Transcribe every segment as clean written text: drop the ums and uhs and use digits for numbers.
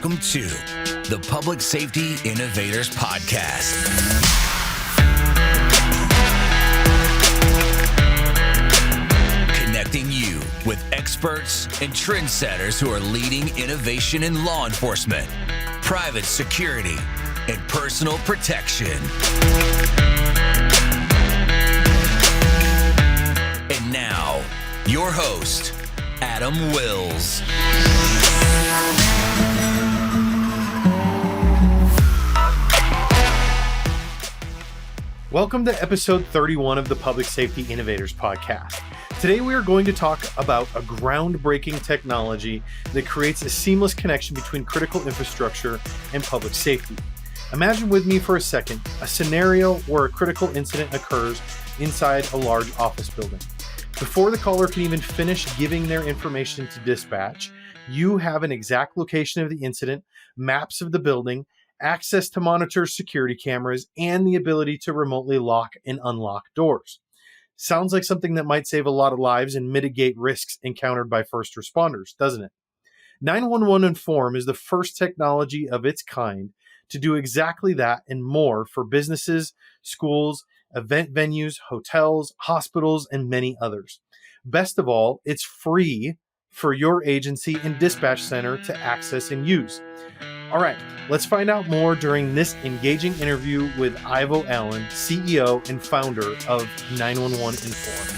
Welcome to the Public Safety Innovators Podcast. Connecting you with experts and trendsetters who are leading innovation in law enforcement, private security, and personal protection. And now, your host, Adam Wills. Welcome to episode 31 of the Public Safety Innovators Podcast. Today we are going to talk about a groundbreaking technology that creates a seamless connection between critical infrastructure and public safety. Imagine with me for a second a scenario where a critical incident occurs inside a large office building. Before the caller can even finish giving their information to dispatch, you have an exact location of the incident, maps of the building, access to monitor security cameras, and the ability to remotely lock and unlock doors. Sounds like something that might save a lot of lives and mitigate risks encountered by first responders, doesn't it? 911 Inform is the first technology of its kind to do exactly that and more for businesses, schools, event venues, hotels, hospitals, and many others. Best of all, it's free for your agency and dispatch center to access and use. All right, let's find out more during this engaging interview with Ivo Allen, CEO and founder of 911 Inform.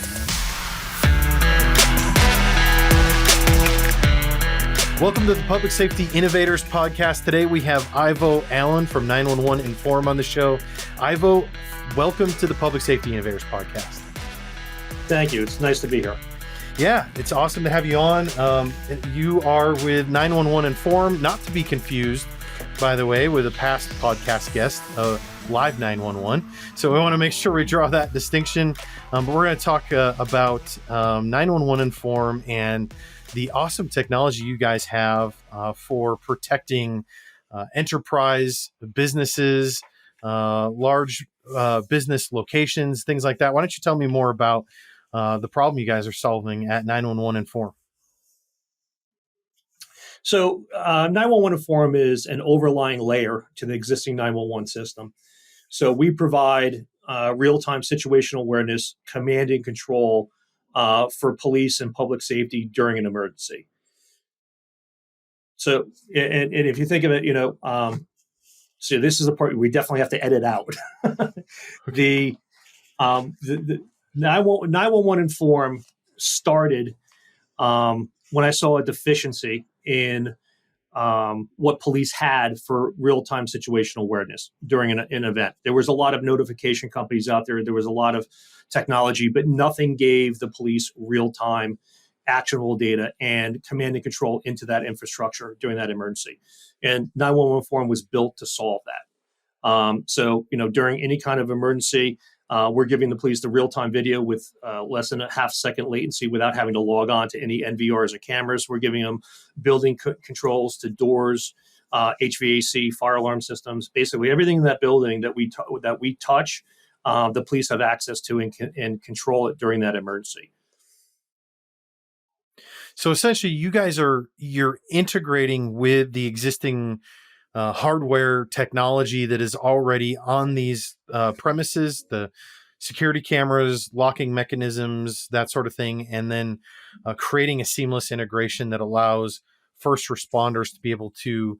Welcome to the Public Safety Innovators Podcast. Today we have Ivo Allen from 911 Inform on the show. Ivo, welcome to the Public Safety Innovators Podcast. Thank you. It's nice to be here. Yeah, it's awesome to have you on. You are with 911 Inform, not to be confused, by the way, with a past podcast guest, Live 911. So we want to make sure we draw that distinction. But we're going to talk about 911 Inform and the awesome technology you guys have for protecting enterprise businesses, large business locations, things like that. Why don't you tell me more about the problem you guys are solving at 911 Inform? So 911 Inform is an overlying layer to the existing 911 system. So we provide real-time situational awareness, command and control for police and public safety during an emergency. So, and if you think of it, so this is a part we definitely have to edit out. The 911 Inform started when I saw a deficiency in what police had for real-time situational awareness during an event. There was a lot of notification companies out there. There was a lot of technology, but nothing gave the police real-time actionable data and command and control into that infrastructure during that emergency. And 911 Inform was built to solve that. So, during any kind of emergency, we're giving the police the real-time video with less than a half-second latency without having to log on to any NVRs or cameras. We're giving them building controls to doors, HVAC, fire alarm systems. Basically, everything in that building that we touch, the police have access to and control it during that emergency. So essentially, you're integrating with the existing hardware technology that is already on these premises, the security cameras, locking mechanisms, that sort of thing, and then creating a seamless integration that allows first responders to be able to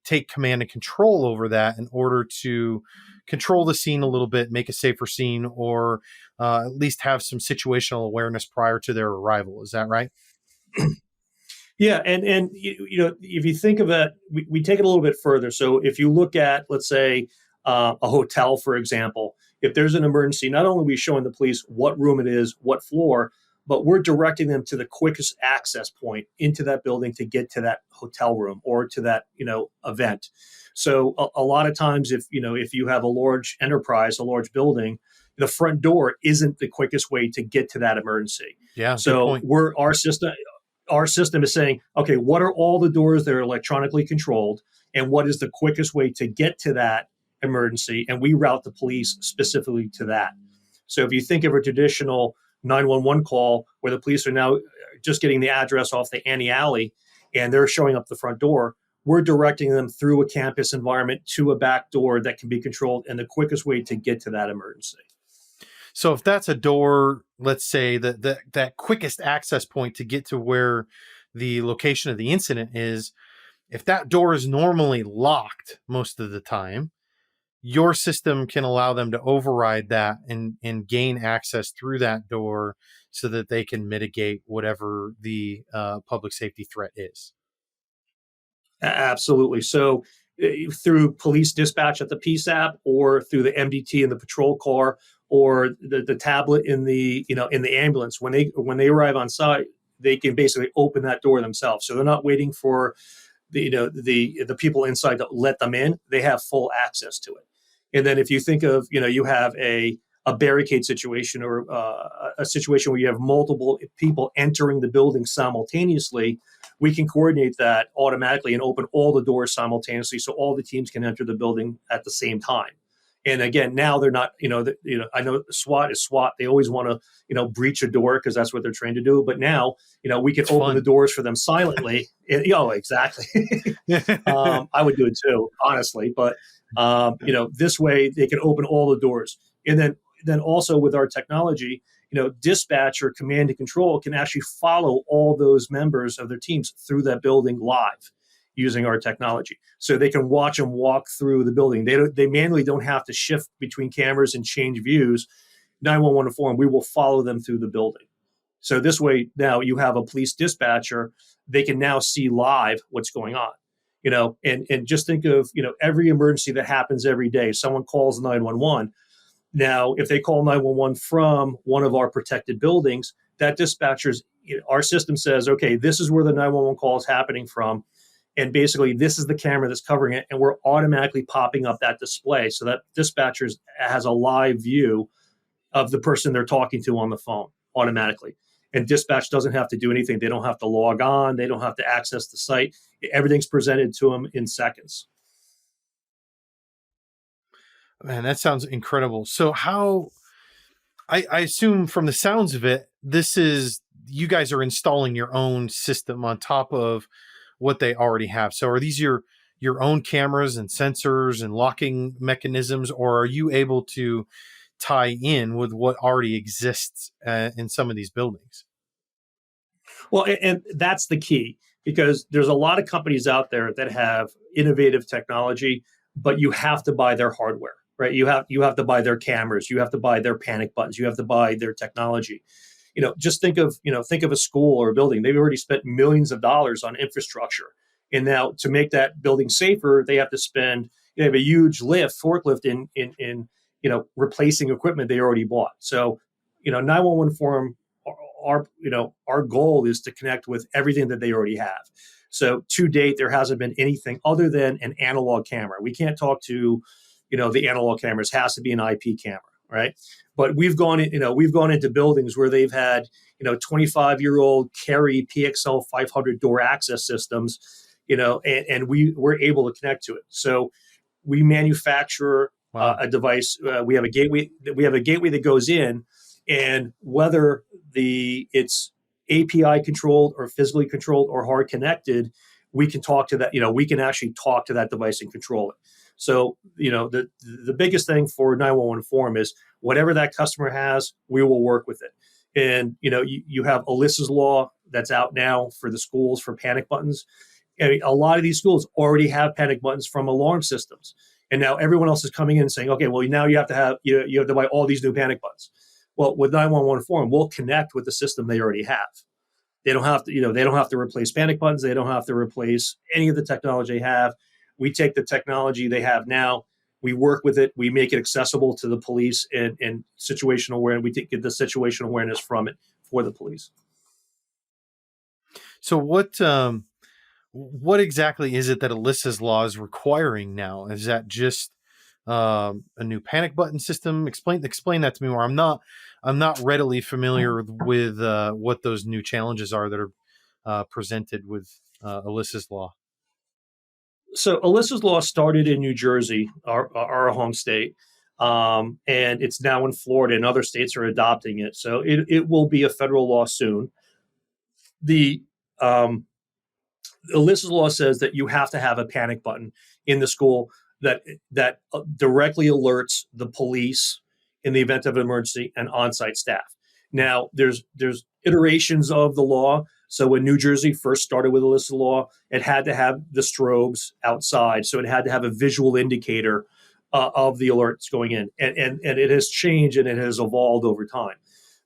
take command and control over that in order to control the scene a little bit, make a safer scene, or at least have some situational awareness prior to their arrival. Is that right? Yeah, and if you think of it, we take it a little bit further. So if you look at, let's say, a hotel, for example, if there's an emergency, not only are we showing the police what room it is, what floor, but we're directing them to the quickest access point into that building to get to that hotel room or to that event. So a lot of times, if you have a large enterprise, a large building, the front door isn't the quickest way to get to that emergency. Yeah. So our system is saying, okay, what are all the doors that are electronically controlled, and what is the quickest way to get to that emergency? And we route the police specifically to that. So if you think of a traditional 911 call where the police are now just getting the address off the Annie Alley and they're showing up the front door, we're directing them through a campus environment to a back door that can be controlled, and the quickest way to get to that emergency. So if that's a door, let's say that quickest access point to get to where the location of the incident is, if that door is normally locked most of the time, your system can allow them to override that and gain access through that door so that they can mitigate whatever the public safety threat is. Absolutely. So through police dispatch at the PSAP, or through the MDT in the patrol car, or the tablet in the in the ambulance, when they arrive on site, they can basically open that door themselves. So they're not waiting for the people inside to let them in. They have full access to it. And then if you think of you have a barricade situation, or a situation where you have multiple people entering the building simultaneously, we can coordinate that automatically and open all the doors simultaneously, so all the teams can enter the building at the same time. And again, now they're not, I know SWAT is SWAT. They always want to, breach a door because that's what they're trained to do. But now, we can open the doors for them silently. Exactly. I would do it too, honestly. But, this way they can open all the doors. And then also with our technology, dispatch or command and control can actually follow all those members of their teams through that building live using our technology. So they can watch them walk through the building. They manually don't have to shift between cameras and change views. 911 inform, we will follow them through the building. So this way, now you have a police dispatcher, they can now see live what's going on. And just think of, every emergency that happens every day. Someone calls 911. Now, if they call 911 from one of our protected buildings, that dispatcher's, our system says, okay, this is where the 911 call is happening from. And basically, this is the camera that's covering it. And we're automatically popping up that display so that dispatcher has a live view of the person they're talking to on the phone automatically. And dispatch doesn't have to do anything. They don't have to log on. They don't have to access the site. Everything's presented to them in seconds. Man, that sounds incredible. So I assume from the sounds of it, you guys are installing your own system on top of what they already have. So are these your own cameras and sensors and locking mechanisms, or are you able to tie in with what already exists in some of these buildings? Well, and that's the key, because there's a lot of companies out there that have innovative technology, but you have to buy their hardware, right? You have to buy their cameras, you have to buy their panic buttons, you have to buy their technology. Just think of a school or a building. They've already spent millions of dollars on infrastructure. And now to make that building safer, they have to spend, they have a huge forklift in replacing equipment they already bought. So, 911 forum, our goal is to connect with everything that they already have. So to date, there hasn't been anything other than an analog camera. We can't talk to, the analog cameras. It has to be an IP camera. Right. But we've gone into buildings where they've had, 25-year-old Carry PXL 500 door access systems, and we were able to connect to it. So we manufacture a device. We have a gateway that goes in, and whether it's API controlled or physically controlled or hard connected, we can talk to that. We can actually talk to that device and control it. So, the biggest thing for 911 forum is whatever that customer has, we will work with it. And, you have Alyssa's law that's out now for the schools for panic buttons. And a lot of these schools already have panic buttons from alarm systems. And now everyone else is coming in and saying, okay, well, now you have to buy all these new panic buttons. Well, with 911 forum, we'll connect with the system they already have. They don't have to, they don't have to replace panic buttons. They don't have to replace any of the technology they have. We take the technology they have now, we work with it, we make it accessible to the police and situational awareness. We get the situational awareness from it for the police. So what exactly is it that Alyssa's law is requiring now? Is that just a new panic button system? Explain that to me more. I'm not readily familiar with what those new challenges are that are presented with Alyssa's law. So Alyssa's law started in New Jersey, our home state, and it's now in Florida, and other states are adopting it. So it will be a federal law soon. The Alyssa's law says that you have to have a panic button in the school that directly alerts the police in the event of an emergency and on-site staff. Now, there's iterations of the law. So when New Jersey first started with Alyssa's law, it had to have the strobes outside. So it had to have a visual indicator of the alerts going in. And it has changed and it has evolved over time.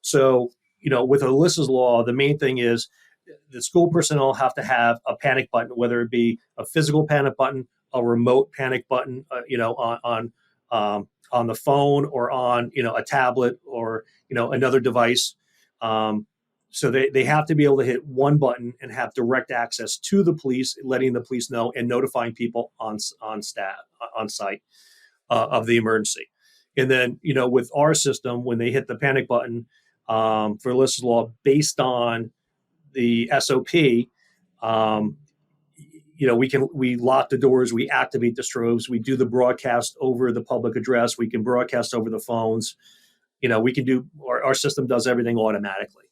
So, with Alyssa's law, the main thing is the school personnel have to have a panic button, whether it be a physical panic button, a remote panic button, on the phone or on a tablet or another device. So they have to be able to hit one button and have direct access to the police, letting the police know and notifying people on site of the emergency. And then with our system, when they hit the panic button for Alyssa's law, based on the SOP, we lock the doors, we activate the strobes, we do the broadcast over the public address, we can broadcast over the phones. We can do our system does everything automatically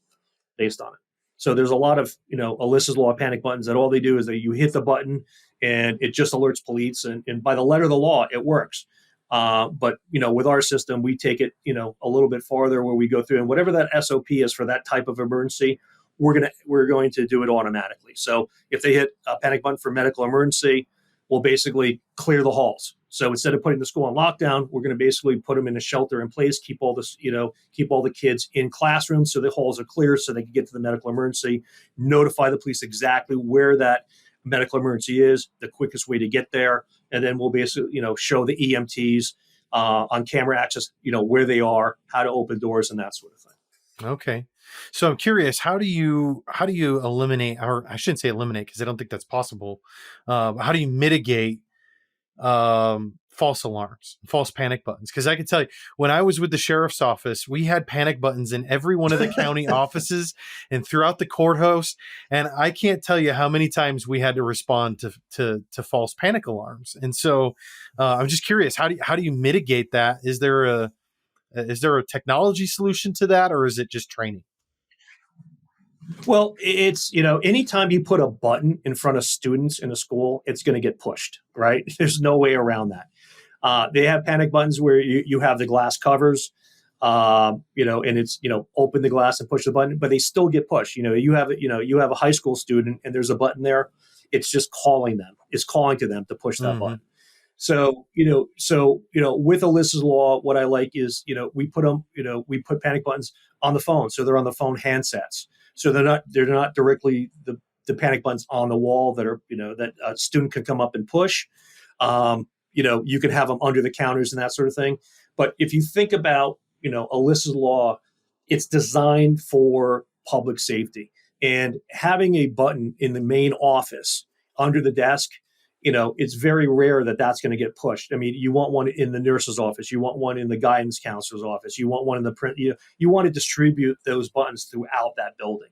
based on it. So there's a lot of Alyssa's law panic buttons that all they do is that you hit the button and it just alerts police, and by the letter of the law it works. But with our system, we take it a little bit farther, where we go through and whatever that SOP is for that type of emergency, we're going to do it automatically. So if they hit a panic button for medical emergency, we'll basically clear the halls. So instead of putting the school on lockdown, we're going to basically put them in a shelter in place, keep all the kids in classrooms so the halls are clear so they can get to the medical emergency, notify the police exactly where that medical emergency is, the quickest way to get there, and then we'll basically show the EMTs on camera access, where they are, how to open doors, and that sort of thing. Okay. So I'm curious, how do you eliminate, or I shouldn't say eliminate because I don't think that's possible. How do you mitigate false alarms, false panic buttons? Because I can tell you, when I was with the sheriff's office, we had panic buttons in every one of the county offices and throughout the courthouse. And I can't tell you how many times we had to respond to false panic alarms. And so I'm just curious, how do you mitigate that? Is there a technology solution to that, or is it just training? Well, it's, anytime you put a button in front of students in a school, it's going to get pushed, right? There's no way around that. They have panic buttons where you have the glass covers, and it's, open the glass and push the button, but they still get pushed. You have a high school student and there's a button there. It's just calling them. It's calling to them to push that button. So, with Alyssa's law, what I like is, we put panic buttons on the phone. So they're on the phone handsets. So they're not directly the panic buttons on the wall that are, that a student can come up and push. You can have them under the counters and that sort of thing. But if you think about, Alyssa's law, it's designed for public safety, and having a button in the main office under the desk, it's very rare that that's going to get pushed. I mean, you want one in the nurse's office. You want one in the guidance counselor's office. You want one in the print. You want to distribute those buttons throughout that building.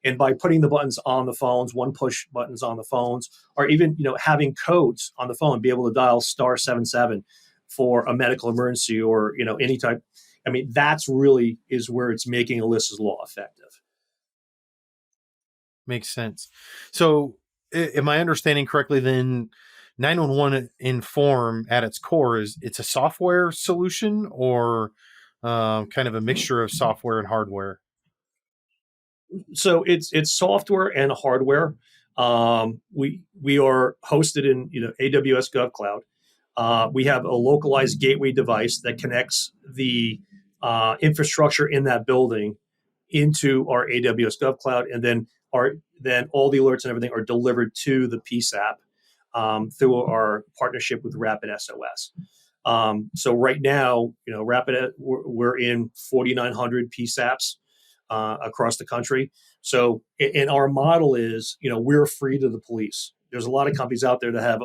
And by putting the buttons on the phones, one push buttons on the phones, or even, having codes on the phone, be able to dial *77 for a medical emergency or, any type. I mean, that's really is where it's making Alyssa's law effective. Makes sense. So am I understanding correctly then 911 Inform at its core it's a software solution, or kind of a mixture of software and hardware? So it's software and hardware. We are hosted in AWS GovCloud. We have a localized gateway device that connects the infrastructure in that building into our AWS GovCloud, and then all the alerts and everything are delivered to the PSAP through our partnership with Rapid SOS. So right now, we're in 4,900 PSAPs across the country. So, and our model is, we're free to the police. There's a lot of companies out there that have,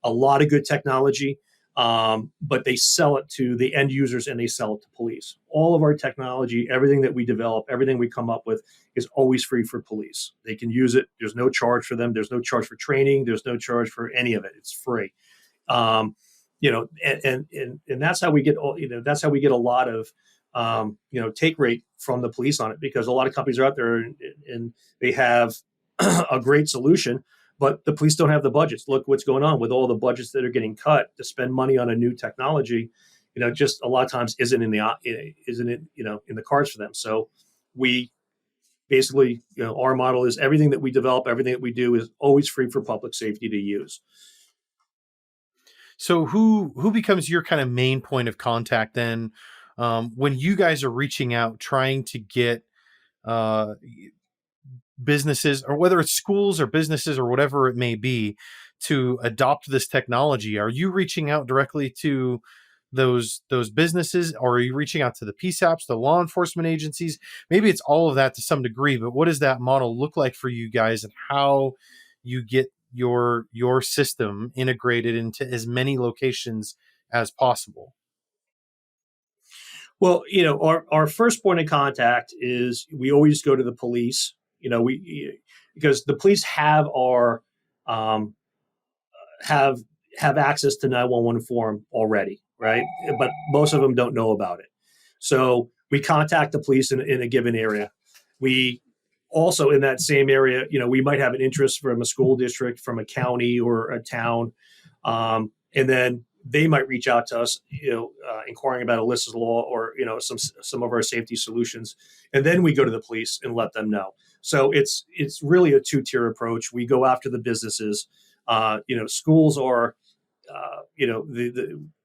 a lot of good technology, but they sell it to the end users and they sell it to police. All of our technology, everything that we develop, everything we come up with is always free for police. They can use it. There's no charge for them. There's no charge for training. There's no charge for any of it. It's free. And that's how we get that's how we get a lot of take rate from the police on it, because a lot of companies are out there and they have a great solution, but the police don't have the budgets. Look what's going on with all the budgets that are getting cut to spend money on a new technology. Just a lot of times isn't in the cards for them. So we basically, our model is everything that we develop, everything that we do is always free for public safety to use. So who becomes your kind of main point of contact then, when you guys are reaching out, trying to get businesses, or whether it's schools or businesses or whatever it may be, to adopt this technology? Are you reaching out directly to those businesses, or are you reaching out to the PSAPS, the law enforcement agencies? Maybe it's all of that to some degree, but what does that model look like for you guys, and how you get your system integrated into as many locations as possible? Well, our first point of contact is we always go to the police. Because the police have our have access to 911 form already, right? But most of them don't know about it. So we contact the police in a given area. We also, in that same area, we might have an interest from a school district, from a county or a town, and then they might reach out to us, inquiring about Alyssa's law or some of our safety solutions, and then we go to the police and let them know. So it's really a two-tier approach. We go after the businesses. Schools are,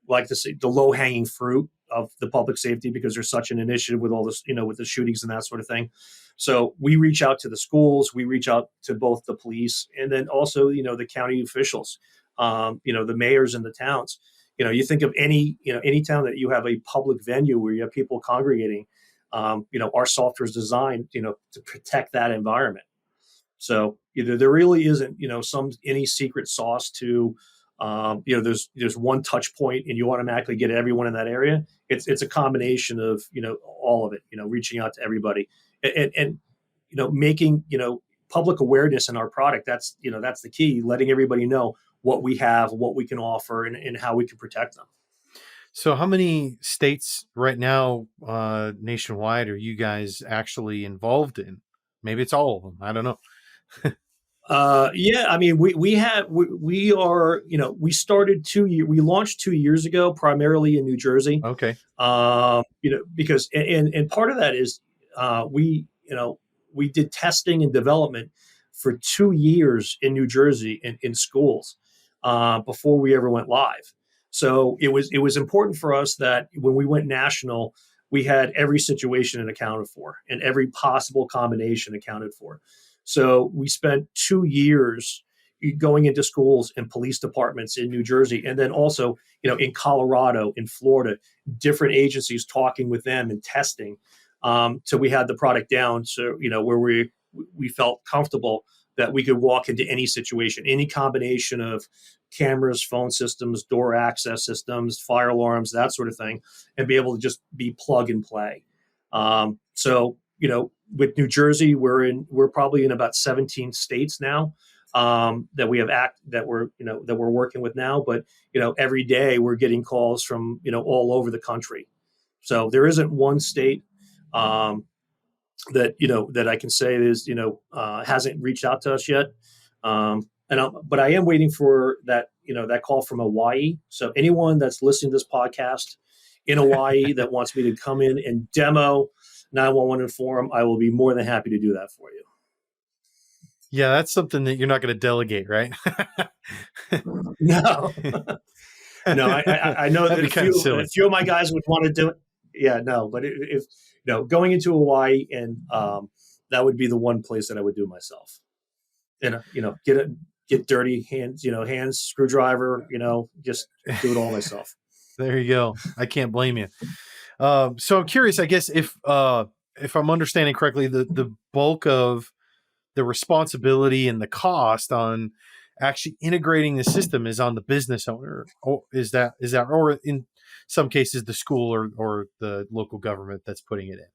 like to say, the low-hanging fruit of the public safety, because there's such an initiative with all this, with the shootings and that sort of thing. So we reach out to the schools, we reach out to both the police, and then also, the county officials, the mayors in the towns. You think of any town that you have a public venue where you have people congregating. Our software is designed, to protect that environment. So there really isn't, any secret sauce to, there's one touch point and you automatically get everyone in that area. It's a combination of, all of it, reaching out to everybody and making, public awareness in our product. That's the key, letting everybody know what we have, what we can offer, and how we can protect them. So how many states right now, nationwide, are you guys actually involved in? Maybe it's all of them. I don't know. Yeah, I mean, we are, we launched 2 years ago, primarily in New Jersey. Okay. Because, and part of that is, we did testing and development for 2 years in New Jersey in schools, before we ever went live. So it was important for us that when we went national, we had every situation accounted for and every possible combination accounted for. So we spent 2 years going into schools and police departments in New Jersey, and then also, in Colorado, in Florida, different agencies, talking with them and testing. So we had the product down. So, where we felt comfortable that we could walk into any situation, any combination of cameras, phone systems, door access systems, fire alarms, that sort of thing, and be able to just be plug and play. So, with New Jersey, we're probably in about 17 states now, that we have that we're working with now. But, every day we're getting calls from, all over the country. So there isn't one state, that I can say is, hasn't reached out to us yet. But I am waiting for that, that call from Hawaii. So anyone that's listening to this podcast in Hawaii that wants me to come in and demo 911 and forum, I will be more than happy to do that for you. Yeah, that's something that you're not going to delegate, right? No. No, I know that a few of my guys would want to do it. Yeah, no, but if going into Hawaii, and that would be the one place that I would do myself. And get dirty hands, screwdriver, just do it all myself. There you go. I can't blame you. So I'm curious, I guess, if I'm understanding correctly, the bulk of the responsibility and the cost on actually integrating the system is on the business owner. Or is that, or in some cases the school or the local government that's putting it in?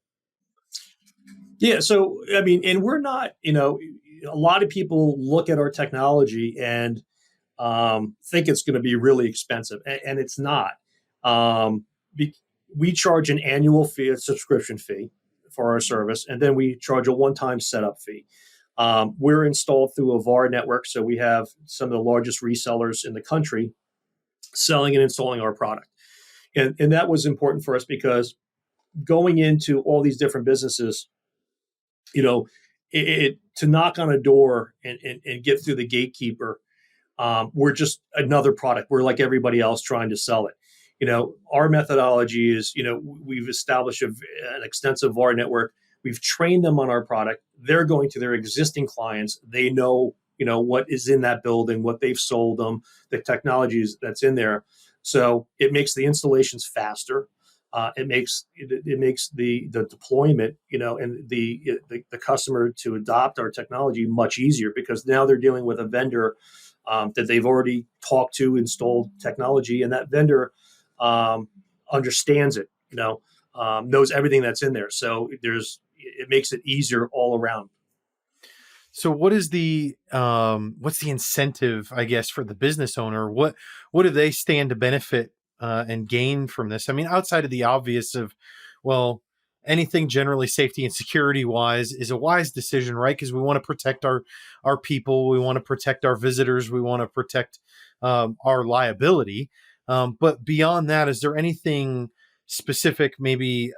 Yeah. So, I mean, and we're not, a lot of people look at our technology and think it's going to be really expensive, and it's not. We charge an annual fee, a subscription fee for our service, and then we charge a one-time setup fee. We're installed through a VAR network, so we have some of the largest resellers in the country selling and installing our product. And that was important for us because going into all these different businesses, to knock on a door and get through the gatekeeper, we're just another product. We're like everybody else trying to sell it. Our methodology is, we've established an extensive VAR network. We've trained them on our product. They're going to their existing clients. They know, what is in that building, what they've sold them, the technologies that's in there. So it makes the installations faster. It makes the deployment, and the customer to adopt our technology much easier, because now they're dealing with a vendor that they've already talked to, installed technology, and that vendor understands it, knows everything that's in there. So it makes it easier all around. So what is what's the incentive, I guess, for the business owner? What do they stand to benefit and gain from this? I mean, outside of the obvious of, well, anything generally safety and security wise is a wise decision, right? Because we want to protect our people, we want to protect our visitors, we want to protect our liability. But beyond that, is there anything specific, maybe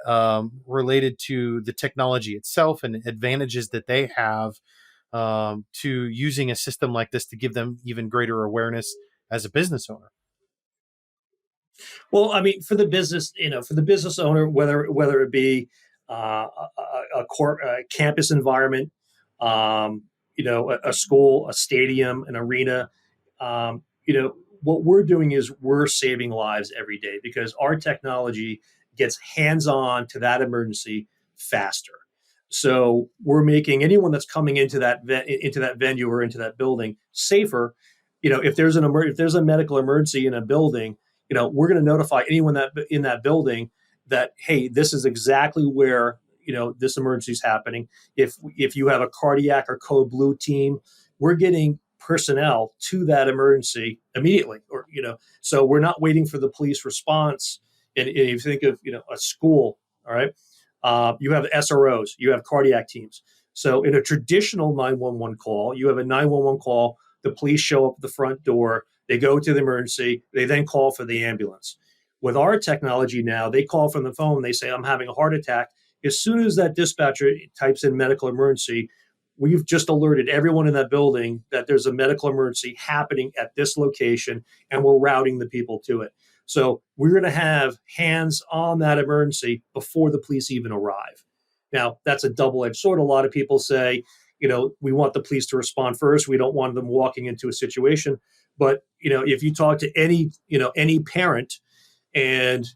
related to the technology itself and advantages that they have to using a system like this to give them even greater awareness as a business owner? Well, I mean, for the business owner, whether it be a campus environment, a school, a stadium, an arena, what we're doing is we're saving lives every day, because our technology gets hands-on to that emergency faster. So we're making anyone that's coming into that venue or into that building safer. If there's a medical emergency in a building, we're going to notify anyone that in that building that, hey, this is exactly where this emergency is happening. If you have a cardiac or code blue team, we're getting personnel to that emergency immediately, or so we're not waiting for the police response. And if you think of a school, all right. You have SROs, you have cardiac teams. So in a traditional 911 call, you have a 911 call, the police show up at the front door, they go to the emergency, they then call for the ambulance. With our technology now, they call from the phone, they say, I'm having a heart attack. As soon as that dispatcher types in medical emergency, we've just alerted everyone in that building that there's a medical emergency happening at this location, and we're routing the people to it. So we're going to have hands on that emergency before the police even arrive. Now, that's a double-edged sword. A lot of people say, we want the police to respond first. We don't want them walking into a situation. But, if you talk to any parent and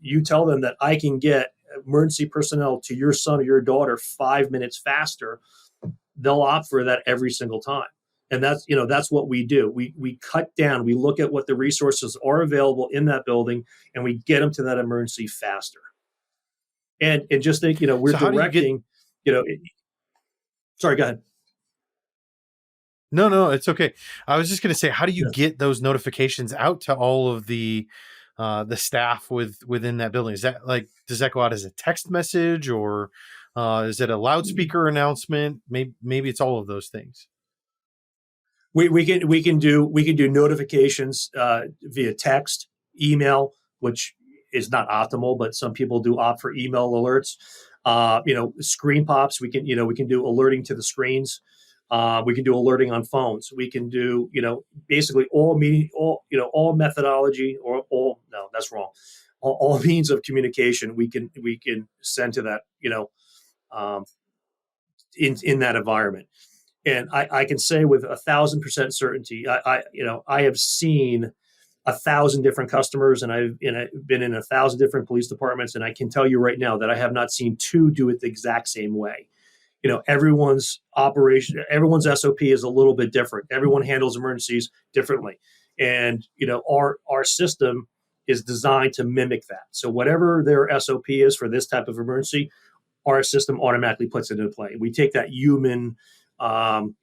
you tell them that I can get emergency personnel to your son or your daughter 5 minutes faster, they'll opt for that every single time. And that's what we do. We cut down, we look at what the resources are available in that building, and we get them to that emergency faster. And just think, we're So directing, sorry, go ahead. No, it's okay. I was just going to say, how do you get those notifications out to all of the staff within that building? Is that does that go out as a text message, or is it a loudspeaker announcement? Maybe it's all of those things. We can do notifications via text, email, which is not optimal, but some people do opt for email alerts. Screen pops. We can do alerting to the screens. We can do alerting on phones. We can do basically all methodology, or all, no, that's wrong. All means of communication we can send to that in that environment. And I can say with 1,000% certainty, I have seen 1,000 different customers, and I've been in 1,000 different police departments, and I can tell you right now that I have not seen two do it the exact same way. Everyone's SOP is a little bit different. Everyone handles emergencies differently, and our system is designed to mimic that. So whatever their SOP is for this type of emergency, our system automatically puts it into play. We take that human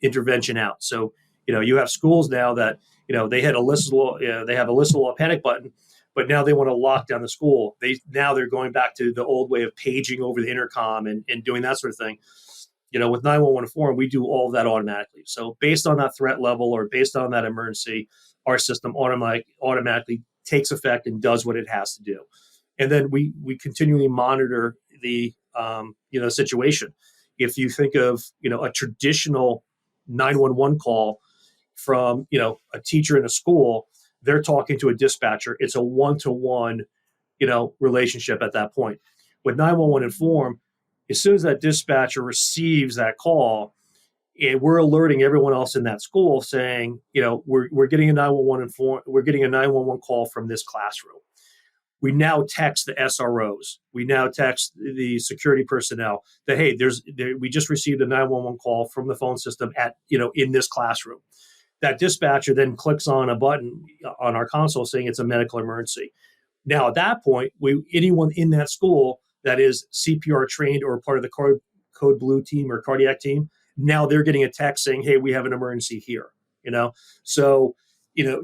intervention out. So, you have schools now that, they had Alyssa law, they have Alyssa law panic button, but now they want to lock down the school. They're going back to the old way of paging over the intercom and doing that sort of thing. With 911 Inform, we do all of that automatically. So based on that threat level or based on that emergency, our system automatically takes effect and does what it has to do. And then we continually monitor the situation. If you think of a traditional 911 call from a teacher in a school, they're talking to a dispatcher. It's a one-to-one relationship at that point. With 911 Inform, as soon as that dispatcher receives that call, we're alerting everyone else in that school saying, we're getting a 911 inform, we're getting a 911 call from this classroom. We now text the SROs. We now text the security personnel that, hey, we just received a 911 call from the phone system in this classroom. That dispatcher then clicks on a button on our console saying it's a medical emergency. Now, at that point, anyone in that school that is CPR trained or part of the Code Blue team or cardiac team, now they're getting a text saying, hey, we have an emergency here. So,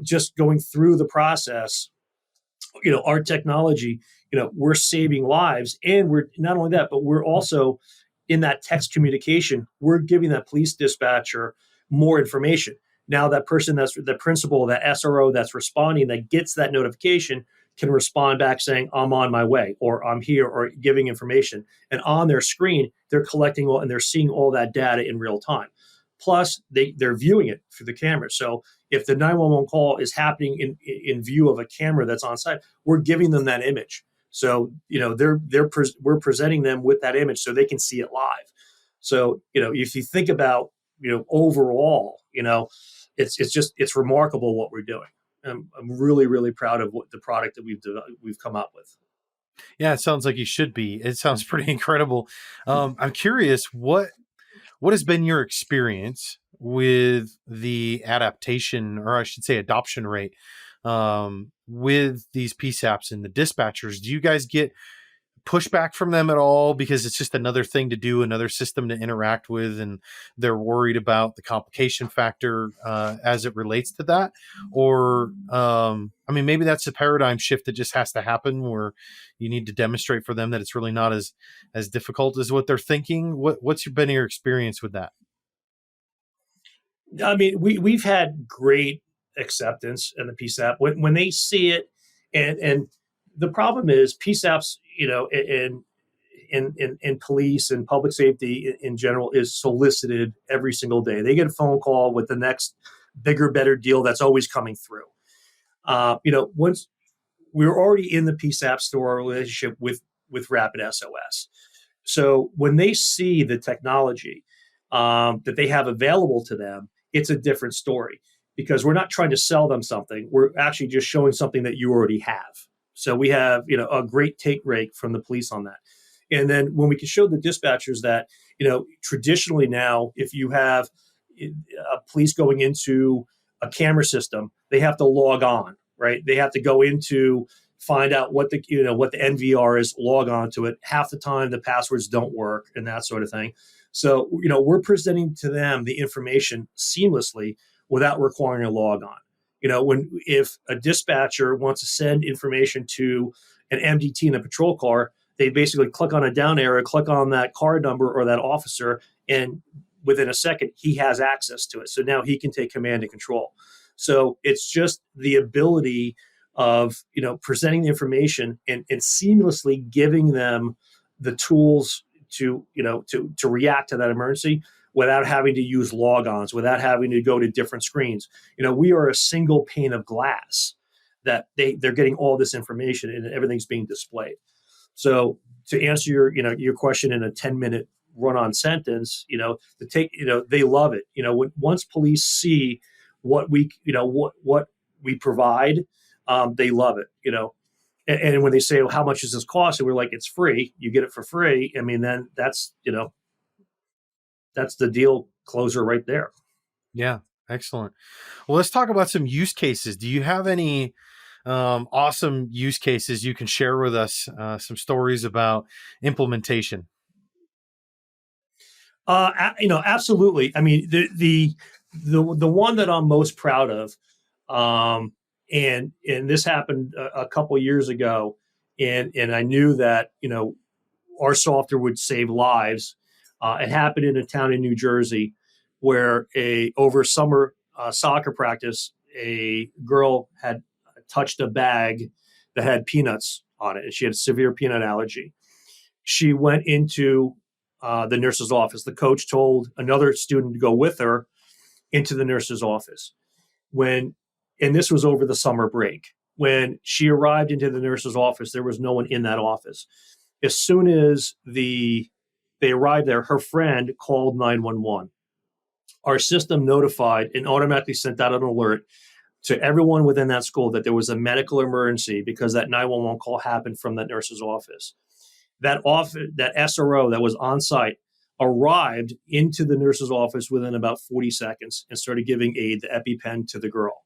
just going through the process, our technology, we're saving lives. And we're not only that, but we're also in that text communication, we're giving that police dispatcher more information. Now that person, that's the principal, that SRO that's responding, that gets that notification, can respond back saying, I'm on my way, or I'm here, or giving information. And on their screen, they're collecting and they're seeing all that data in real time. Plus, they're viewing it through the camera. So if the 911 call is happening in view of a camera that's on site, we're giving them that image. So, we're presenting them with that image so they can see it live. So, if you think about, overall, it's remarkable what we're doing. I'm really, really proud of the product that we've come up with. Yeah, it sounds like you should be. It sounds pretty incredible. I'm curious, what has been your experience with the adaptation, or I should say adoption rate, with these PSAPs and the dispatchers? Do you guys get pushback from them at all because it's just another thing to do, another system to interact with, and they're worried about the complication factor as it relates to that? Or maybe that's a paradigm shift that just has to happen, where you need to demonstrate for them that it's really not as difficult as what they're thinking. What's been your experience with that? We've had great acceptance in the PSAP when they see it, and the problem is PSAPs, in police and public safety in general, is solicited every single day. They get a phone call with the next bigger, better deal that's always coming through. Once we're already in the PSAP store relationship with Rapid SOS. So when they see the technology that they have available to them, it's a different story, because we're not trying to sell them something. We're actually just showing something that you already have. So we have, a great take rate from the police on that. And then when we can show the dispatchers that, traditionally now, if you have a police going into a camera system, they have to log on, right? They have to go into, find out what the NVR is, log on to it. Half the time the passwords don't work and that sort of thing. So, we're presenting to them the information seamlessly without requiring a log on. If a dispatcher wants to send information to an MDT in a patrol car, they basically click on a down arrow, click on that car number or that officer, and within a second, he has access to it. So now he can take command and control. So it's just the ability of, presenting the information and seamlessly giving them the tools to react to that emergency without having to use logons, without having to go to different screens. We are a single pane of glass that they're getting all this information and everything's being displayed. So to answer your question in a 10-minute run-on sentence, they love it. Once police see what we provide, they love it. And when they say, well, how much does this cost? And we're like, it's free. You get it for free. Then that's the deal closer right there. Yeah, excellent. Well, let's talk about some use cases. Do you have any awesome use cases you can share with us? Some stories about implementation. Absolutely. The one that I'm most proud of, and this happened a couple years ago, and I knew that our software would save lives. It happened in a town in New Jersey where over summer soccer practice, a girl had touched a bag that had peanuts on it, and she had a severe peanut allergy. She went into the nurse's office. The coach told another student to go with her into the nurse's office. And this was over the summer break. When she arrived into the nurse's office, there was no one in that office. As soon as they arrived there, her friend called 911. Our system notified and automatically sent out an alert to everyone within that school that there was a medical emergency because that 911 call happened from that nurse's office. That SRO that was on site arrived into the nurse's office within about 40 seconds and started giving aid, the EpiPen, to the girl.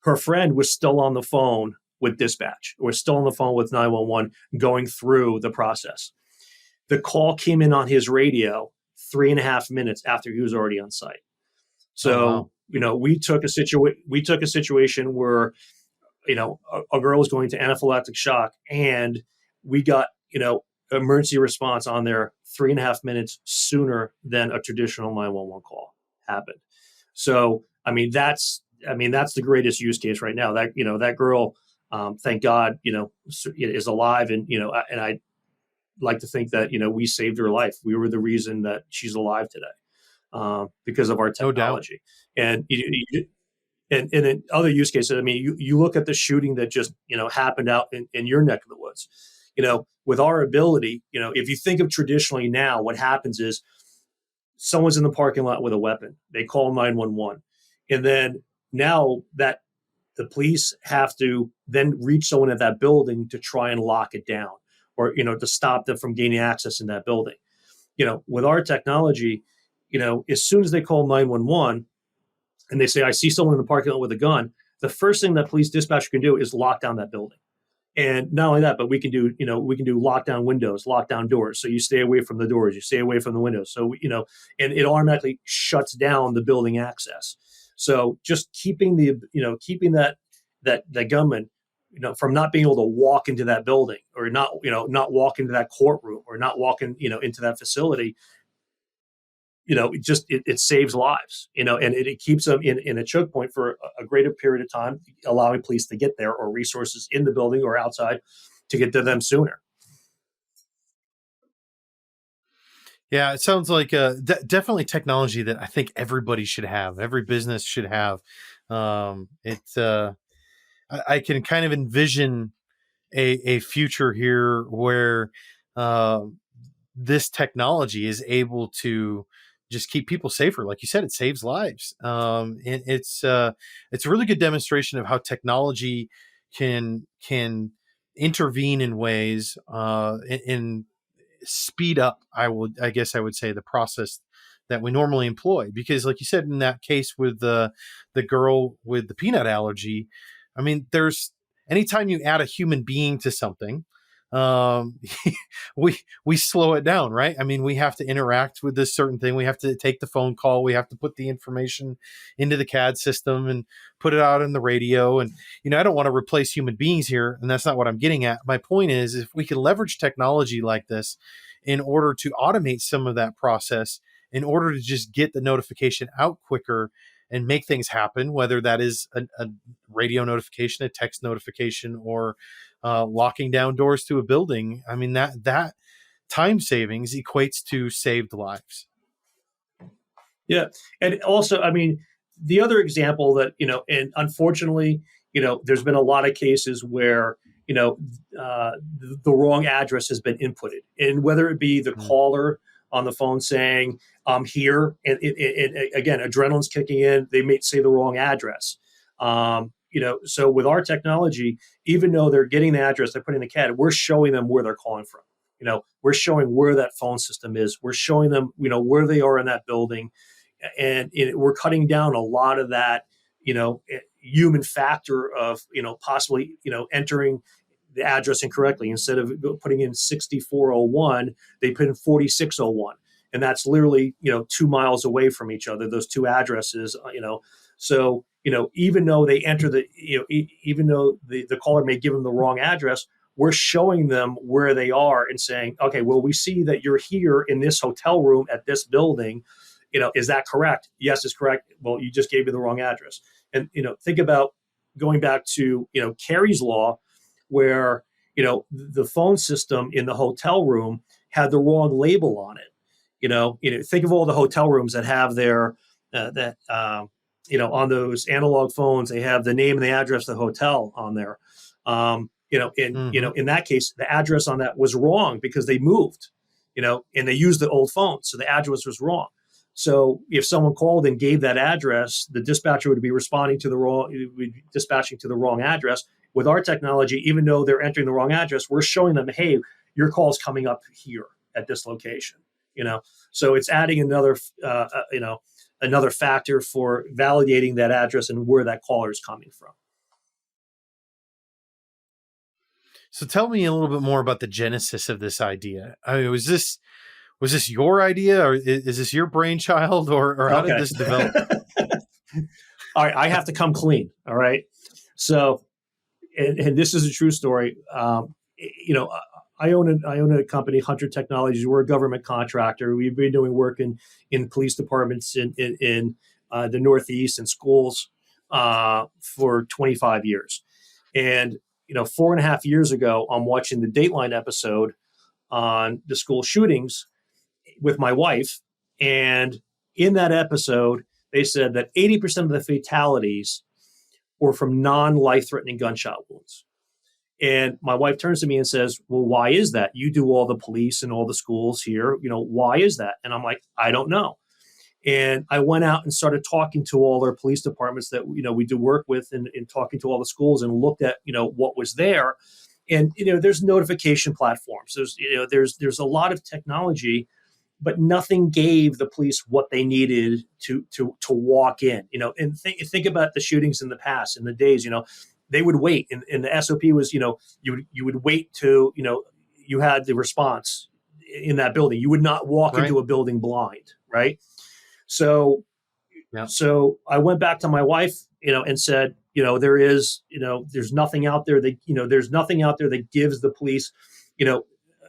Her friend was still on the phone with dispatch, or still on the phone with 911 going through the process. The call came in on his radio 3.5 minutes after he was already on site. So, we took a situation where, a girl was going to anaphylactic shock, and we got, emergency response on there 3.5 minutes sooner than a traditional 911 call happened. So, that's the greatest use case right now. That girl, thank God, is alive, and I like to think that we saved her life. We were the reason that she's alive today, because of our technology. And in other use cases, you look at the shooting that just happened out in your neck of the woods. With our ability, if you think of traditionally now, what happens is someone's in the parking lot with a weapon. They call 911, and then now that the police have to then reach someone at that building to try and lock it down, or to stop them from gaining access in that building. With our technology, as soon as they call 911 and they say, I see someone in the parking lot with a gun, the first thing that police dispatcher can do is lock down that building. And not only that, but we can do lockdown windows, lockdown doors. So you stay away from the doors, you stay away from the windows. So, and it automatically shuts down the building access. So just keeping that gunman, from not being able to walk into that building, or not walk into that courtroom, or not walk into that facility, it saves lives, and it keeps them in a choke point for a greater period of time, allowing police to get there, or resources in the building or outside to get to them sooner. Yeah, it sounds like definitely technology that I think everybody should have, every business should have. I can kind of envision a future here where this technology is able to just keep people safer. Like you said, it saves lives. And it's a really good demonstration of how technology can intervene in ways in speed up, I guess I would say, the process that we normally employ. Because like you said, in that case with the girl with the peanut allergy, there's anytime you add a human being to something, we slow it down, right? We have to interact with this certain thing. We have to take the phone call. We have to put the information into the CAD system and put it out on the radio. And, I don't want to replace human beings here. And that's not what I'm getting at. My point is, if we can leverage technology like this in order to automate some of that process, in order to just get the notification out quicker and make things happen, whether that is a radio notification, a text notification, or locking down doors to a building, that time savings equates to saved lives. Yeah. And also, the other example that, and unfortunately, there's been a lot of cases where, the wrong address has been inputted. And whether it be the caller on the phone saying, I'm here, and again, adrenaline's kicking in, they may say the wrong address. So with our technology, even though they're getting the address, they're putting the CAD, we're showing them where they're calling from. We're showing where that phone system is. We're showing them, where they are in that building. And we're cutting down a lot of that, human factor of, possibly, entering the address incorrectly. Instead of putting in 6401, they put in 4601. And that's literally, 2 miles away from each other, those two addresses, So, even though they enter even though the caller may give them the wrong address, we're showing them where they are and saying, okay, well, we see that you're here in this hotel room at this building. Is that correct? Yes, it's correct. Well, you just gave me the wrong address. And, think about going back to, Carey's law, where, the phone system in the hotel room had the wrong label on it. Think of all the hotel rooms that have their, on those analog phones, they have the name and the address of the hotel on there. In that case, the address on that was wrong because they moved, and they used the old phone. So the address was wrong. So if someone called and gave that address, the dispatcher would be dispatching to the wrong address. With our technology, even though they're entering the wrong address, we're showing them, hey, your call is coming up here at this location. So it's adding another factor for validating that address and where that caller is coming from. So tell me a little bit more about the genesis of this idea. I mean, was this your idea, or is this your brainchild, or how did this develop? All right, I have to come clean. All right. So, and this is a true story. I own a company, Hunter Technologies. We're a government contractor. We've been doing work in police departments in the Northeast and schools for 25 years. And 4.5 years ago, I'm watching the Dateline episode on the school shootings with my wife, and in that episode, they said that 80% of the fatalities were from non-life-threatening gunshot wounds. And my wife turns to me and says, well, why is that? You do all the police and all the schools here. Why is that? And I'm like, I don't know. And I went out and started talking to all our police departments that, we do work with, and talking to all the schools, and looked at, what was there. And, there's notification platforms. There's a lot of technology, but nothing gave the police what they needed to walk in, and think about the shootings in the past, in the days, they would wait. And the SOP was, you would wait to, you had the response in that building. You would not walk into a building blind. Right. So I went back to my wife, and said, there's nothing out there that gives the police,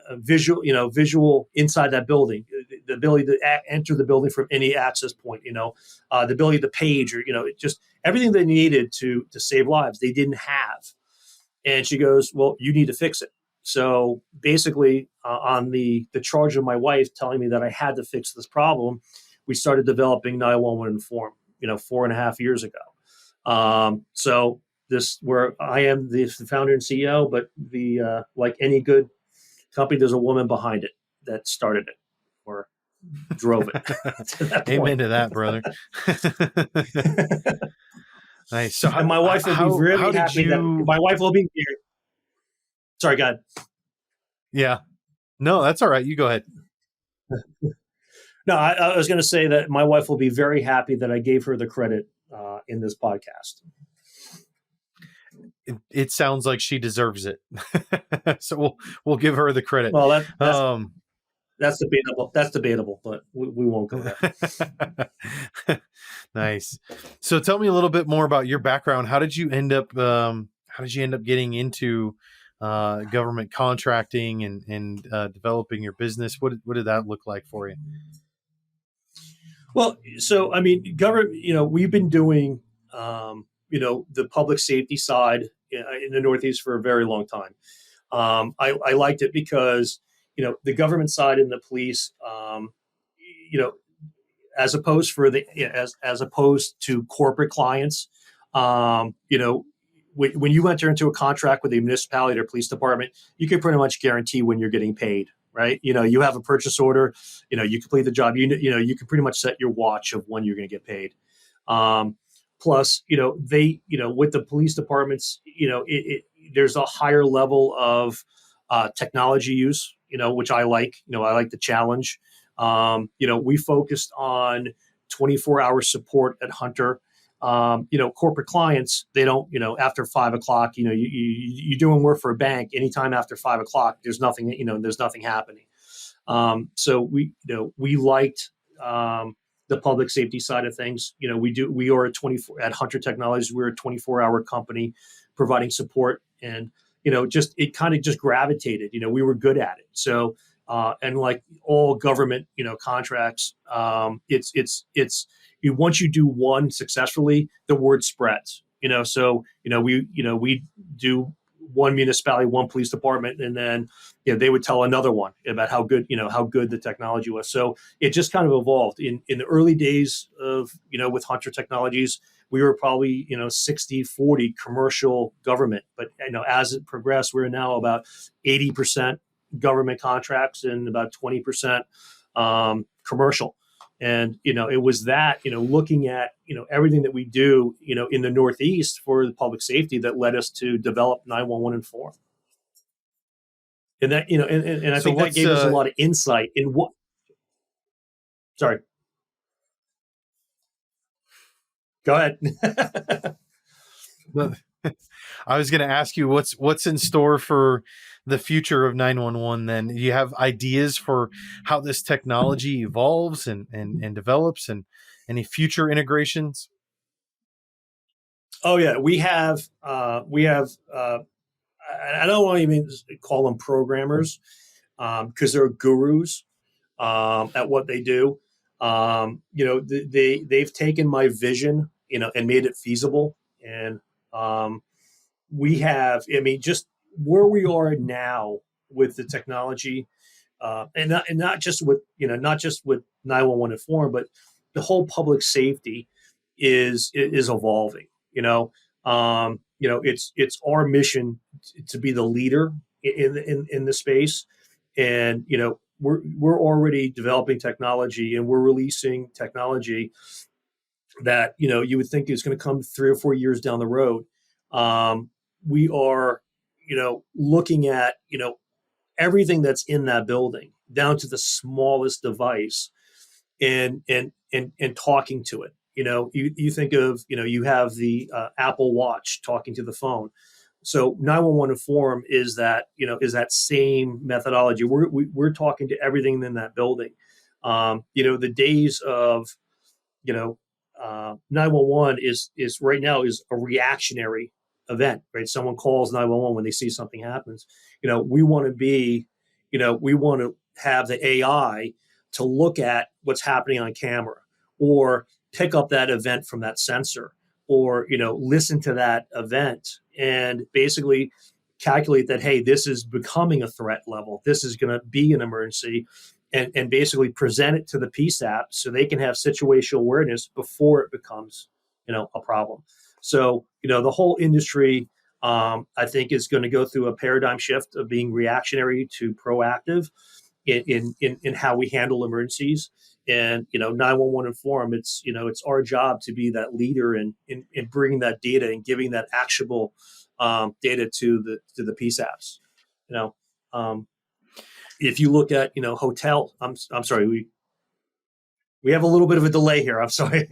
a visual inside that building, the ability to enter the building from any access point, the ability to page, or, just everything they needed to save lives, they didn't have. And she goes, well, you need to fix it. So basically, on the charge of my wife telling me that I had to fix this problem, we started developing 911 Inform, 4.5 years ago. So this, where I am the founder and CEO, but like any good company, there's a woman behind it that started it or drove it to that point. Amen to that, brother. Nice. So and my wife will be really happy that my wife will be here. Sorry, go ahead. Yeah. No, that's all right. You go ahead. No, I was going to say that my wife will be very happy that I gave her the credit in this podcast. It sounds like she deserves it. So we'll give her the credit. Well, that's debatable. That's debatable, but we won't go there. Nice. So tell me a little bit more about your background. How did you end up getting into government contracting and developing your business? What did that look like for you? Well, so, I mean, government, we've been doing, the public safety side in the Northeast for a very long time. I liked it because, the government side and the police, as opposed to corporate clients, when you enter into a contract with a municipality or police department, you can pretty much guarantee when you're getting paid. Right. You have a purchase order, you complete the job, you can pretty much set your watch of when you're going to get paid. Plus, they, with the police departments, there's a higher level of technology use, which I like. I like the challenge. We focused on 24-hour support at Hunter. Corporate clients, they don't, after 5 o'clock, you're doing work for a bank anytime after 5 o'clock, there's nothing happening. So we liked, the public safety side of things. We are at Hunter Technologies. We're a 24-hour company providing support. And, just it kind of just gravitated. We were good at it. So and like all government, contracts, once you do one successfully, the word spreads. So we do one municipality, one police department, and then they would tell another one about how good the technology was. So it just kind of evolved. In the early days of with Hunter Technologies, we were probably 60-40 commercial government, but as it progressed, we're now about 80% government contracts and about 20% commercial. And it was that looking at everything that we do in the Northeast for the public safety that led us to develop 911 Inform. And that and I So think that what's gave us a lot of insight in what. Sorry, go ahead. I was going to ask you what's in store for the future of 911 then. Do you have ideas for how this technology evolves and develops, and any future integrations? Oh yeah, we have I don't want to even call them programmers because they're gurus at what they do. They've taken my vision and made it feasible. And we have, just where we are now with the technology, and not just with 911 Inform, but the whole public safety is evolving. It's our mission to be the leader in the space, and we're already developing technology, and we're releasing technology that you would think is going to come 3 or 4 years down the road. We are looking at everything that's in that building down to the smallest device, and talking to it. You think of you have the Apple Watch talking to the phone. So 911 Inform is that same methodology. We're talking to everything in that building. The days of 911 is right now is a reactionary event, right? Someone calls 911 when they see something happens. We want to be, we want to have the AI to look at what's happening on camera, or pick up that event from that sensor, or listen to that event and basically calculate that, hey, this is becoming a threat level, this is going to be an emergency, and basically present it to the PSAPS so they can have situational awareness before it becomes a problem. So the whole industry, I think, is going to go through a paradigm shift of being reactionary to proactive in how we handle emergencies. And 911 Inform, it's our job to be that leader in bringing that data and giving that actionable data to the PSAPs. If you look at hotel, I'm sorry, we have a little bit of a delay here. I'm sorry.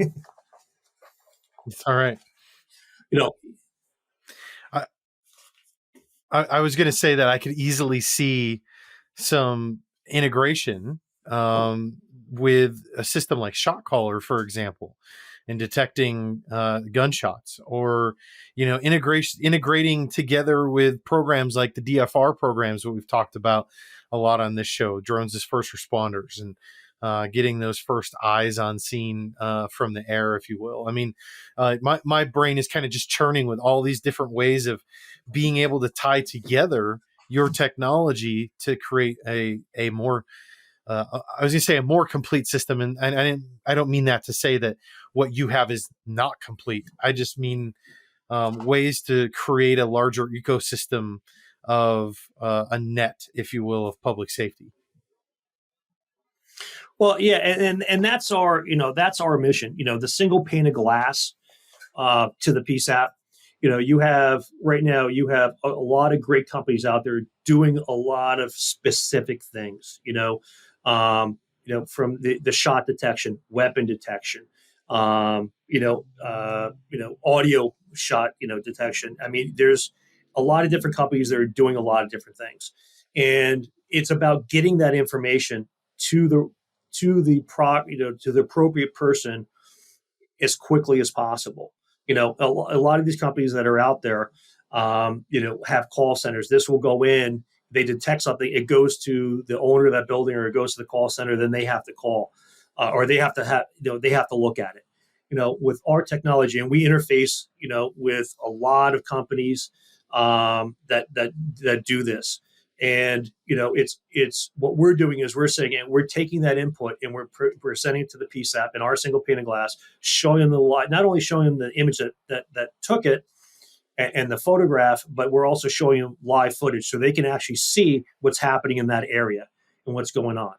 It's all right. I was going to say that I could easily see some integration with a system like Shot Caller, for example, in detecting gunshots, or integrating together with programs like the DFR programs that we've talked about a lot on this show, drones as first responders, and getting those first eyes on scene from the air, if you will. I mean, my brain is kind of just churning with all these different ways of being able to tie together your technology to create a more I was going to say a more complete system, and I don't mean that to say that what you have is not complete. I just mean ways to create a larger ecosystem of a net, if you will, of public safety. Well, yeah, and that's our mission. The single pane of glass to the PSAP. You have right now a lot of great companies out there doing a lot of specific things. From the shot detection, weapon detection, audio shot, detection. I mean, there's a lot of different companies that are doing a lot of different things, and it's about getting that information to the appropriate person as quickly as possible. A lot of these companies that are out there, have call centers. This will go in, they detect something, it goes to the owner of that building or it goes to the call center, then they have to call, or they have to look at it. With our technology, and we interface, with a lot of companies that do this. And it's what we're doing is we're saying, and we're taking that input and we're sending it to the PSAP in our single pane of glass, showing them not only showing them the image that took it and the photograph, but we're also showing them live footage so they can actually see what's happening in that area and what's going on.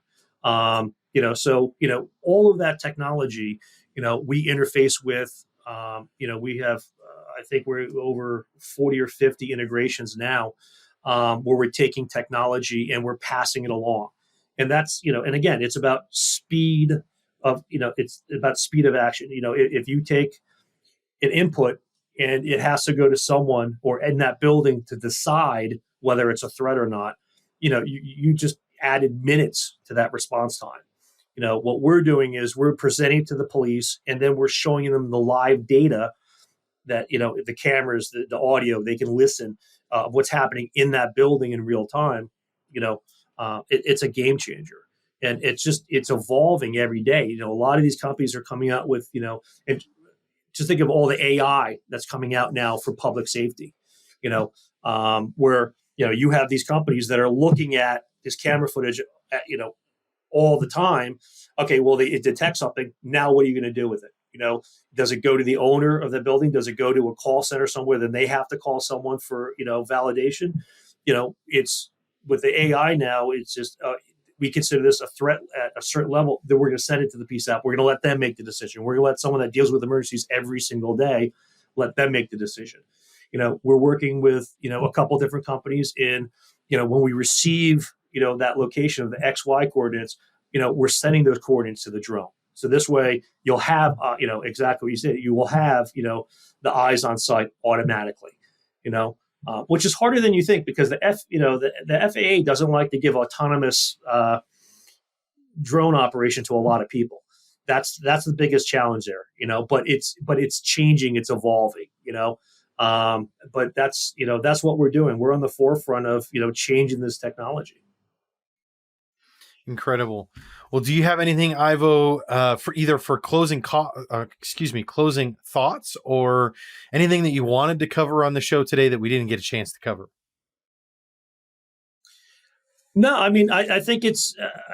So all of that technology, we interface with. We have, I think we're over 40 or 50 integrations now, where we're taking technology and we're passing it along. And that's, and again, it's about speed of, it's about speed of action. If you take an input and it has to go to someone or in that building to decide whether it's a threat or not, you just added minutes to that response time. What we're doing is we're presenting to the police and then we're showing them the live data that, the cameras, the audio, they can listen of what's happening in that building in real time. It's a game changer. And it's evolving every day. A lot of these companies are coming out with, and just think of all the AI that's coming out now for public safety, where, you have these companies that are looking at this camera footage, all the time. Okay, well, it detects something. Now, what are you going to do with it? Does it go to the owner of the building? Does it go to a call center somewhere? Then they have to call someone for, validation. It's with the AI now, it's just, we consider this a threat at a certain level. Then we're going to send it to the PSAP. We're going to let them make the decision. We're going to let someone that deals with emergencies every single day, let them make the decision. We're working with, a couple different companies in, when we receive, that location of the XY coordinates, we're sending those coordinates to the drone. So this way you'll have, exactly what you said, you will have, the eyes on site automatically, which is harder than you think because the FAA doesn't like to give autonomous drone operation to a lot of people. That's the biggest challenge there, but it's changing, it's evolving, but that's what we're doing. We're on the forefront of, changing this technology. Incredible. Well, do you have anything, Ivo, for closing closing thoughts or anything that you wanted to cover on the show today that we didn't get a chance to cover? No, I mean, I think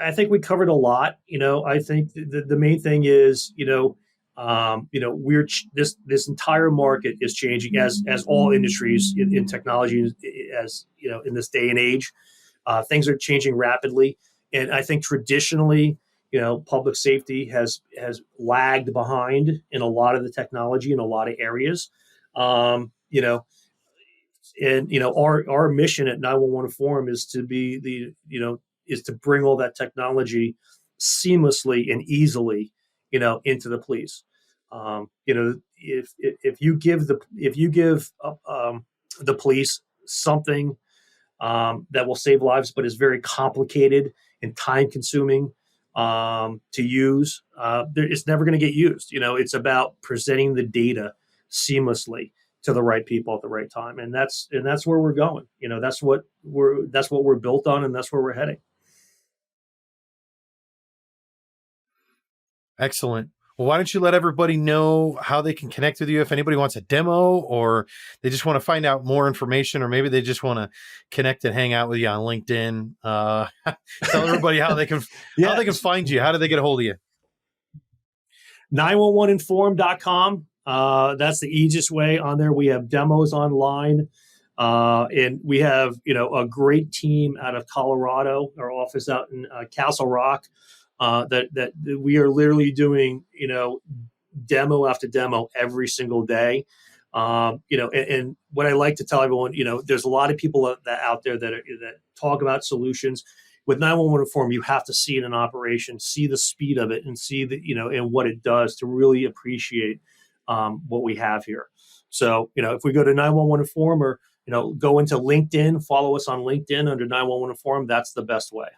I think we covered a lot. I think the main thing is, this entire market is changing as all industries in technology, as in this day and age, things are changing rapidly. And I think traditionally, public safety has lagged behind in a lot of the technology in a lot of areas. Our mission at 911 Forum is to be is to bring all that technology seamlessly and easily, into the police. If you give the police something that will save lives, but is very complicated and time consuming to use, it's never going to get used. It's about presenting the data seamlessly to the right people at the right time, and that's where we're going. That's what we're built on, and that's where we're heading. Excellent. Well, why don't you let everybody know how they can connect with you if anybody wants a demo or they just want to find out more information, or maybe they just want to connect and hang out with you on LinkedIn. Tell everybody how they can find you. How do they get a hold of you? 911inform.com. That's the easiest way on there. We have demos online. And we have, a great team out of Colorado, our office out in Castle Rock. That we are literally doing, demo after demo every single day. And what I like to tell everyone, there's a lot of people out there that talk about solutions. With 911 Inform, you have to see it in operation, see the speed of it, and see and what it does to really appreciate what we have here. So, if we go to 911 Inform or, go into LinkedIn, follow us on LinkedIn under 911 Inform, that's the best way.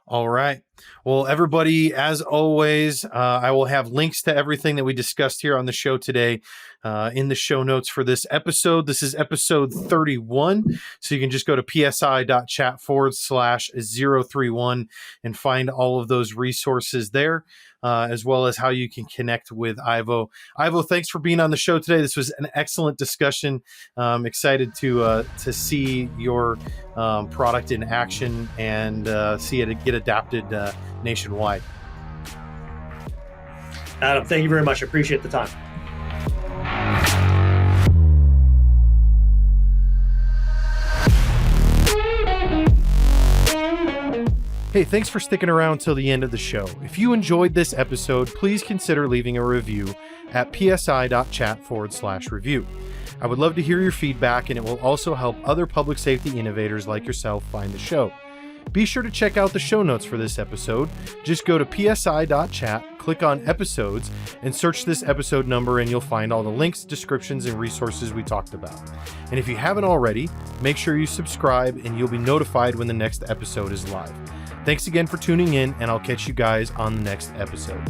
All right. Well, everybody, as always, I will have links to everything that we discussed here on the show today in the show notes for this episode. This is episode 31. So you can just go to psi.chat/031 and find all of those resources there, as well as how you can connect with Ivo. Ivo, thanks for being on the show today. This was an excellent discussion. I'm excited to see your product in action and see it get adapted nationwide. Adam, thank you very much. I appreciate the time. Hey, thanks for sticking around till the end of the show. If you enjoyed this episode, please consider leaving a review at psi.chat/review. I would love to hear your feedback, and it will also help other public safety innovators like yourself find the show. Be sure to check out the show notes for this episode. Just go to psi.chat, click on episodes, and search this episode number, and you'll find all the links, descriptions, and resources we talked about. And if you haven't already, make sure you subscribe, and you'll be notified when the next episode is live. Thanks again for tuning in, and I'll catch you guys on the next episode.